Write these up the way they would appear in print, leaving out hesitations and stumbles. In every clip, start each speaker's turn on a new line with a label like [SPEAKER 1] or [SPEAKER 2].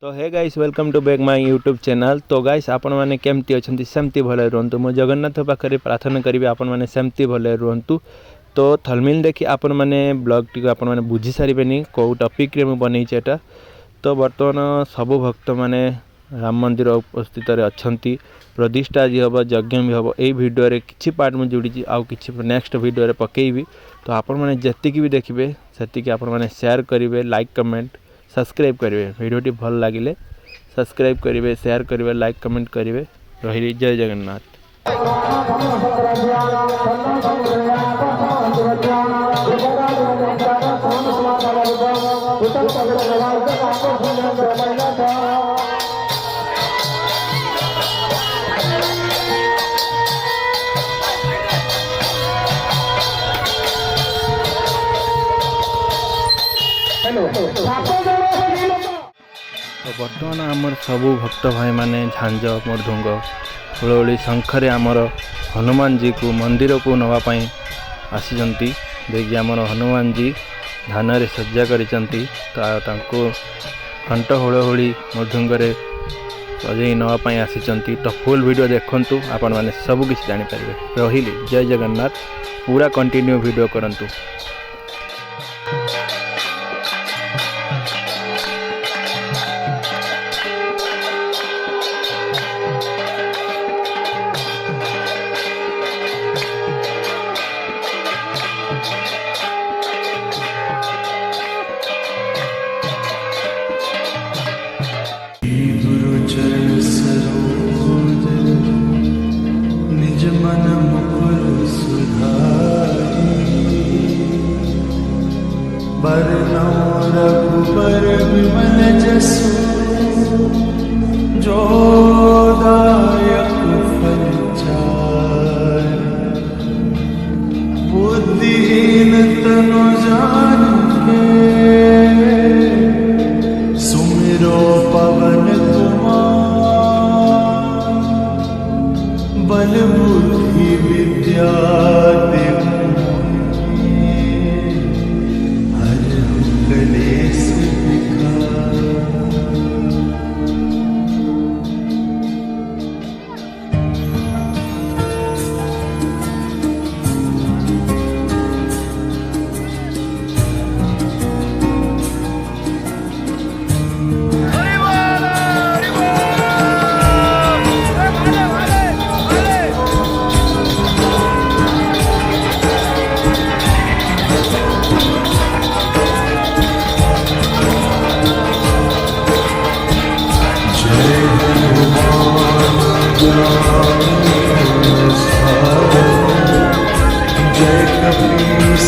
[SPEAKER 1] तो hey guys welcome to back my YouTube channel. तो guys आपण मैंने केमती अच्छा सेमती भले रुहतु। मो जगन्नाथ पाखे प्रार्थना करी आपण मैंने सेमती भले रुहतु। तो थलमिल देखी आपण मैंने ब्लॉग टी आपण मैंने बुझी सारे कौ टॉपिक रे मु बनईटा। तो बर्तमान सबु भक्त मैंने राम मंदिर उपस्थित अच्छा प्रतिष्ठा आज हम यज्ञ भी हम यही भिडियो किसी पार्ट में जोड़ी आउ कि नेक्स्ट भिडियो पकेबी। तो आपण मैंने जी भी देखिए से आपण मैंने शेयर करेंगे, लाइक कमेंट सब्सक्राइब करेंगे। वीडियोटी भल लगे सब्सक्राइब करेंगे, शेयर करेंगे, लाइक कमेंट करेंगे। रही जय जगन्नाथ। तो बर्तमान आमर सबू भक्त भाई माने झांझ मृदुंग हुलहुली शंखरे आमर हनुमान जी को मंदिर को नवापाई आसीचंती। देखिए आमर हनुमान जी धान रे सज्जा करिचंती। तो घंट हुलहुली मृदुंगरे सजई नवापाई आसीचंती। तो फुल वीडियो देखंतु आपण माने सब किछि जानि पारिबे। रहिली जय जगन्नाथ। पूरा कंटिन्यू वीडियो करंतु।
[SPEAKER 2] निज मन मुकुर सुधारी बरनौ रघुबर विमल जसु जो दायक फल चारि बुद्धिहीन तनु जानिके सुमिरो पवन बल बुद्धि विद्या हर कलेश जय कपीस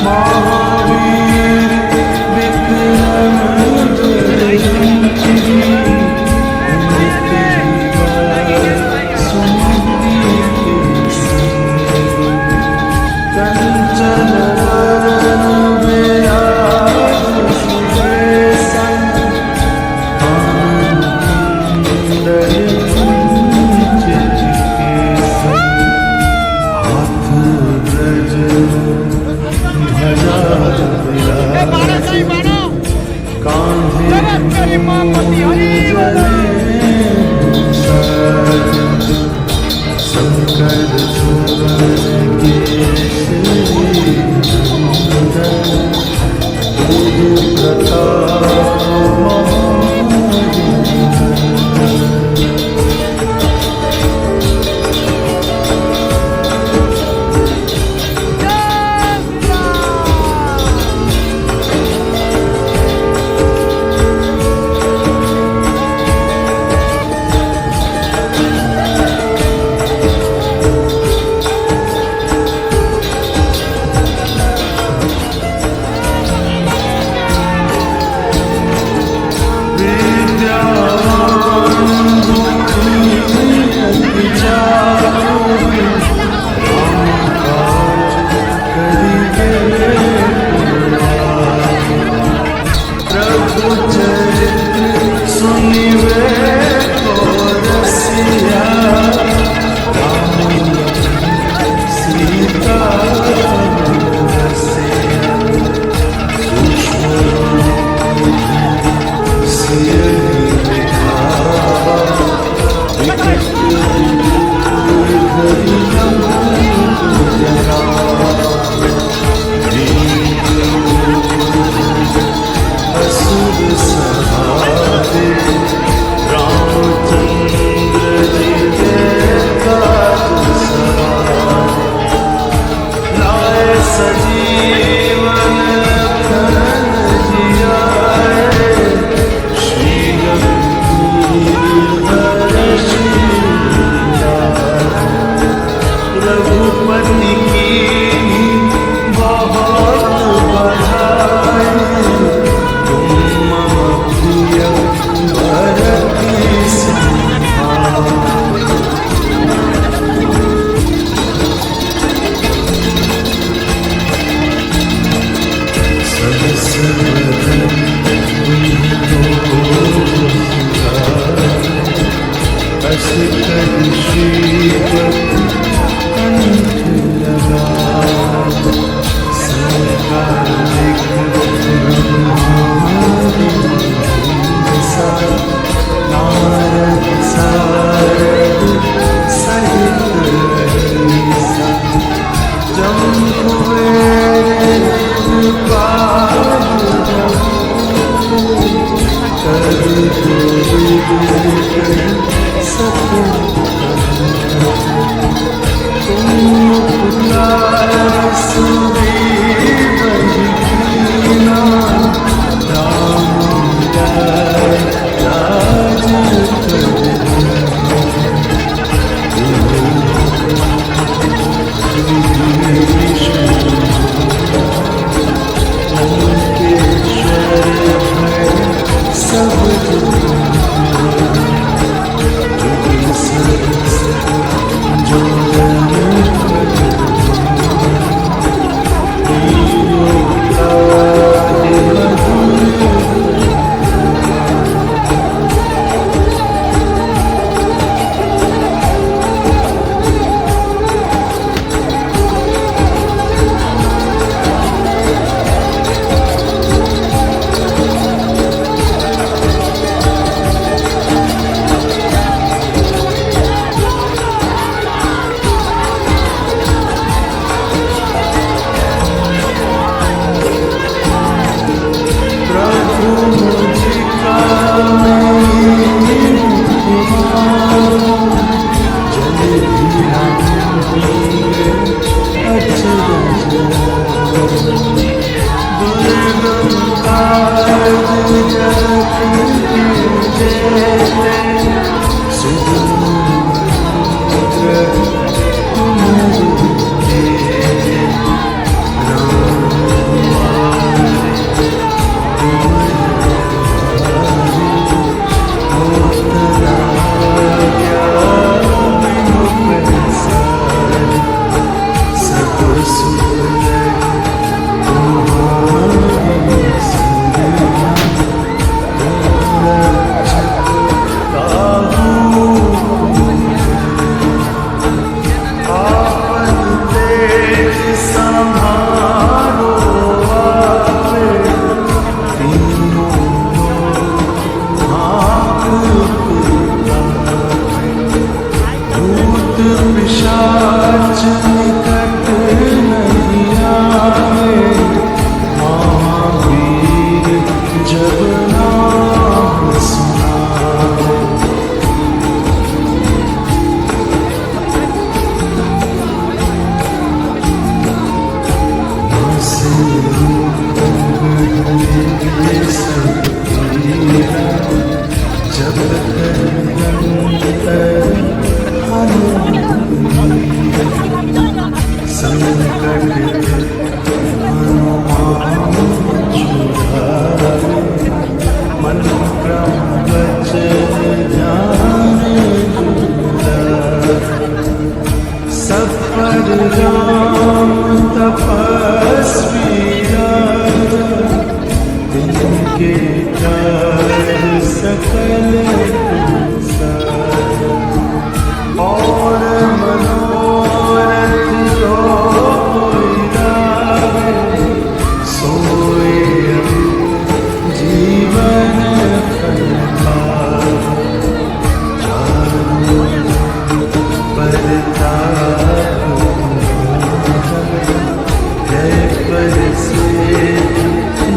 [SPEAKER 2] महावीर विक्रम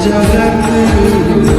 [SPEAKER 2] जगत